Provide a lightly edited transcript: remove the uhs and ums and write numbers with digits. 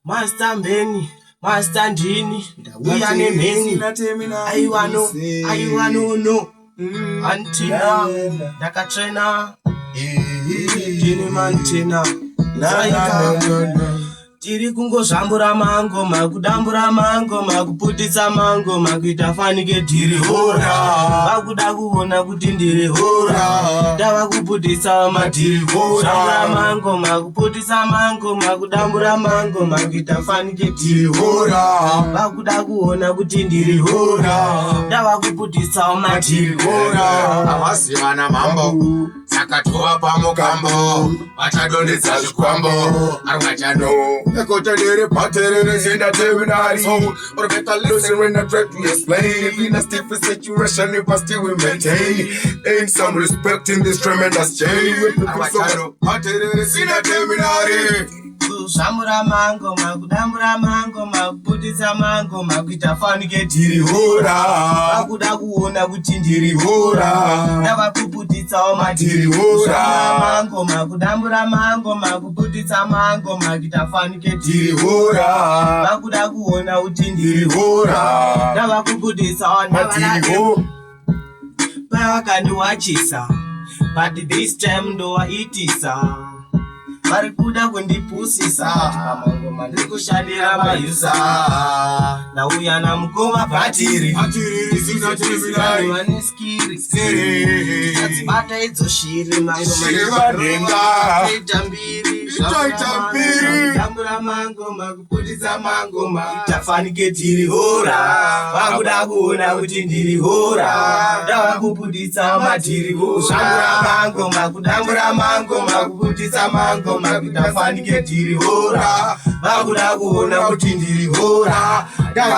Master Mbeni, Master Ndini, ndauya nemheni. Aiwano no. Antina, ndakatrena. Ndine mantina. Tiri kungozvambura mangoma, kudambura mangoma, kuputisa mangoma, kuita fanike tiri hora. Vakuda kuona kuti ndiri hora. Ndava kuputisa matiri hora. Zvambura mangoma, kuputisa mangoma, kudambura mangoma, kuita fanike tiri hora. Vakuda kuona kuti ndiri hora. Ndava kuputisa matiri hora. Avasivana mambo, sakatova pamukambo, vachadonedza zvikwambo, arungachano. Ekota dere paterere zenda terminari. Or better listen when I try to explain. If in a stiff situation, if I still will maintain. Ain't some respect in this tremendous chain. With people so paterere zenda terminari. Kuzvambura mangoma, kudambura mangoma, kuputisa mangoma, kuita fanike tiri hora. Vakuda kuona kuti ndiri hora. Ndava kuputitsawo matiri hora. Mangoma, kudambura mangoma, kuputisa mangoma, kuita fanike tiri hora. Vakuda kuona kuti ndiri hora. Ndava kuputitsawo matiri hora. Pavakandiwachisa, but this time ndowaitisa. Varikuda kundipusisa, mangoma ndiri kushandira mayusa. Ndauya namukoma patiri, vane skiri. Tadzibata idzo shiri, mangoma ita mbiri. Kudambura mangoma, kuputisa mangoma, tafanike tiri hora. Vakuda kuona kuti ndiri hora. Ndava kuputisa matiri hora. Kuzvambura mangoma, kudambura mangoma, kuputisa mangoma, kuita fanike tiri hora. Vakuda kuona kuti ndiri hora.